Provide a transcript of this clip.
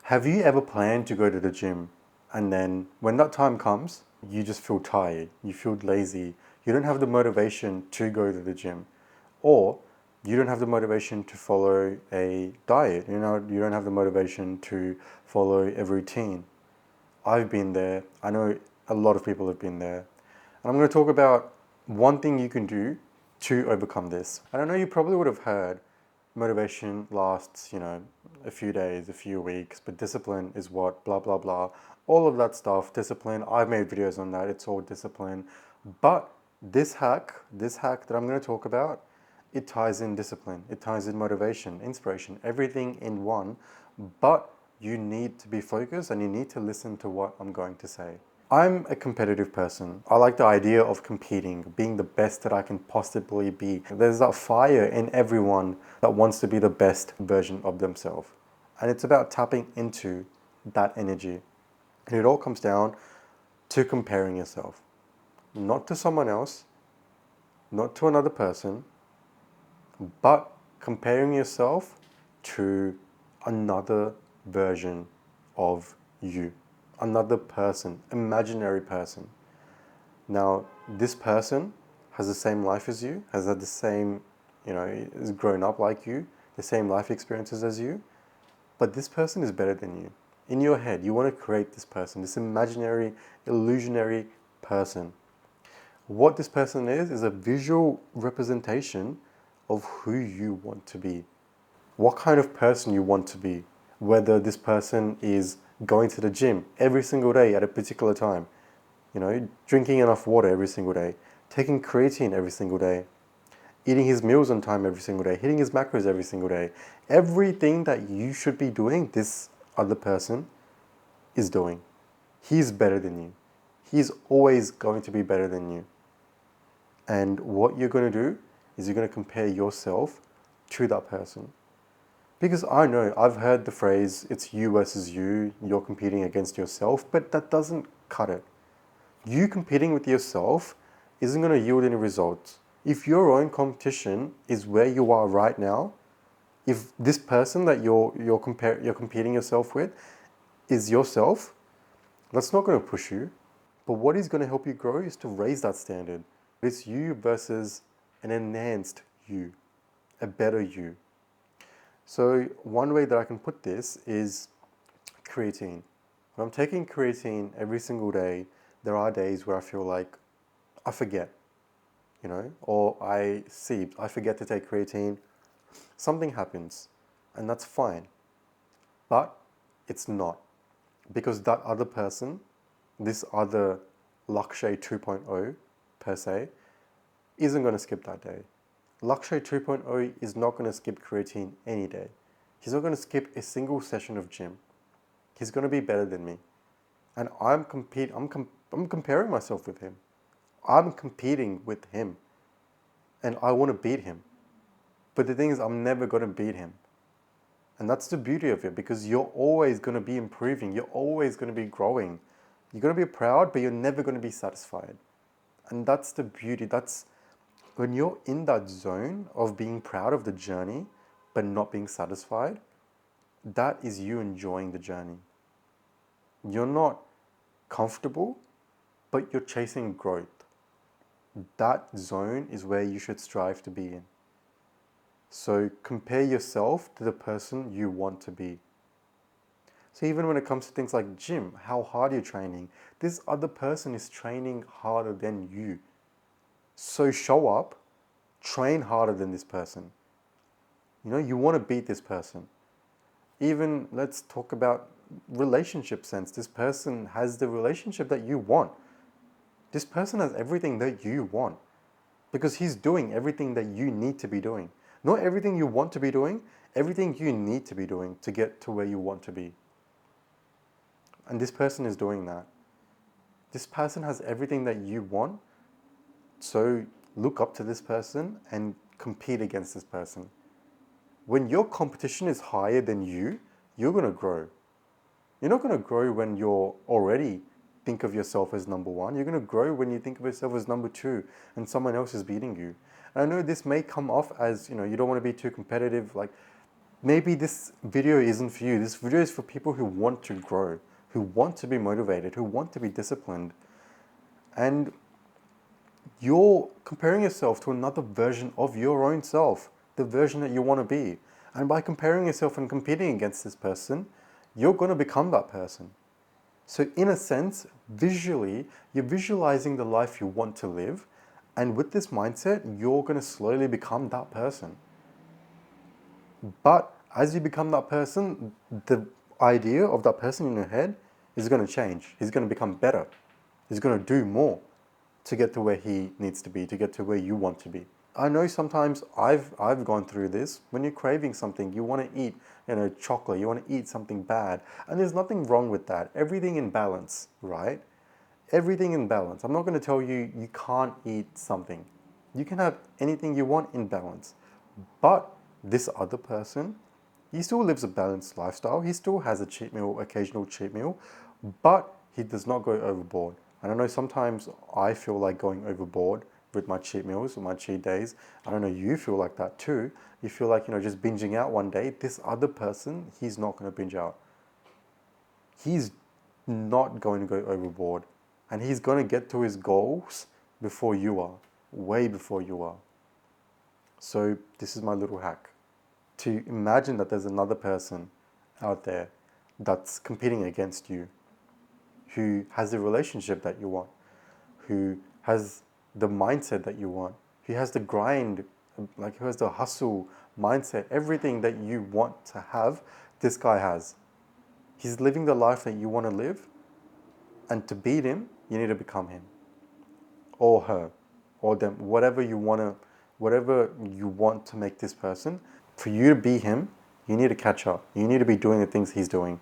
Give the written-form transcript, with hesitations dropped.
Have you ever planned to go to the gym and then when that time comes, you just feel tired, you feel lazy, you don't have the motivation to go to the gym, or you don't have the motivation to follow a diet, you don't have the motivation to follow a routine. I've been there. I know a lot of people have been there. And I'm going to talk about one thing you can do to overcome this. And I know you probably would have heard motivation lasts, a few days, a few weeks, but discipline is what, blah, blah, blah. All of that stuff, discipline. I've made videos on that. It's all discipline. But this hack that I'm going to talk about, it ties in discipline, it ties in motivation, inspiration, everything in one. But you need to be focused and you need to listen to what I'm going to say. I'm a competitive person. I like the idea of competing, being the best that I can possibly be. There's that fire in everyone that wants to be the best version of themselves. And it's about tapping into that energy. And it all comes down to comparing yourself. Not to someone else, not to another person, but comparing yourself to another version of you, another person, imaginary person. Now, this person has the same life as you, has had the same, has grown up like you, the same life experiences as you, but this person is better than you. In your head, you want to create this person, this imaginary, illusionary person. What this person is a visual representation of who you want to be. What kind of person you want to be. Whether this person is going to the gym every single day at a particular time, drinking enough water every single day, taking creatine every single day, eating his meals on time every single day, hitting his macros every single day. Everything that you should be doing, this other person is doing. He's better than you. He's always going to be better than you. And what you're going to do is you're going to compare yourself to that person. Because I know, I've heard the phrase, it's you versus you, you're competing against yourself, but that doesn't cut it. You competing with yourself isn't going to yield any results. If your own competition is where you are right now, if this person that you're competing yourself with is yourself, that's not going to push you. But what is going to help you grow is to raise that standard. It's you versus an enhanced you, a better you. So one way that I can put this is creatine. When I'm taking creatine every single day, there are days where I feel like I forget, or I forget to take creatine. Something happens, and that's fine. But it's not. Because that other person, this other Lakshay 2.0 per se, isn't going to skip that day. Lakshay 2.0 is not going to skip creatine any day. He's not going to skip a single session of gym. He's going to be better than me. And I'm comparing myself with him. I'm competing with him. And I want to beat him. But the thing is, I'm never going to beat him. And that's the beauty of it, because you're always going to be improving. You're always going to be growing. You're going to be proud, but you're never going to be satisfied. And that's the beauty. That's when you're in that zone of being proud of the journey, but not being satisfied, that is you enjoying the journey. You're not comfortable, but you're chasing growth. That zone is where you should strive to be in. So compare yourself to the person you want to be. So even when it comes to things like gym, how hard you're training, this other person is training harder than you. So show up, train harder than this person. You want to beat this person. Even let's talk about relationship sense. This person has the relationship that you want. This person has everything that you want because he's doing everything that you need to be doing. Not everything you want to be doing, everything you need to be doing to get to where you want to be. And this person is doing that. This person has everything that you want. So look up to this person and compete against this person. When your competition is higher than you, you're going to grow. You're not going to grow when you're already think of yourself as number one. You're going to grow when you think of yourself as number two and someone else is beating you. And I know this may come off as, you don't want to be too competitive. Like, maybe this video isn't for you. This video is for people who want to grow, who want to be motivated, who want to be disciplined. And you're comparing yourself to another version of your own self, the version that you want to be. And by comparing yourself and competing against this person, you're going to become that person. So in a sense, visually, you're visualizing the life you want to live. And with this mindset, you're going to slowly become that person. But as you become that person, the idea of that person in your head is going to change. He's going to become better. He's going to do more to get to where he needs to be, to get to where you want to be. I know sometimes I've gone through this. When you're craving something, you want to eat, chocolate, you want to eat something bad. And there's nothing wrong with that. Everything in balance, right? Everything in balance. I'm not going to tell you you can't eat something. You can have anything you want in balance. But this other person, he still lives a balanced lifestyle. He still has a cheat meal, occasional cheat meal, but he does not go overboard. And I know sometimes I feel like going overboard with my cheat meals, with my cheat days. I don't know, you feel like that too. You feel like, just binging out one day. This other person, he's not going to binge out. He's not going to go overboard. And he's going to get to his goals before you are, way before you are. So this is my little hack. To imagine that there's another person out there that's competing against you, who has the relationship that you want, who has the mindset that you want, who has the grind, who has the hustle mindset, everything that you want to have, this guy has. He's living the life that you want to live, and to beat him, you need to become him, or her, or them, whatever you want to make this person. For you to be him, you need to catch up. You need to be doing the things he's doing.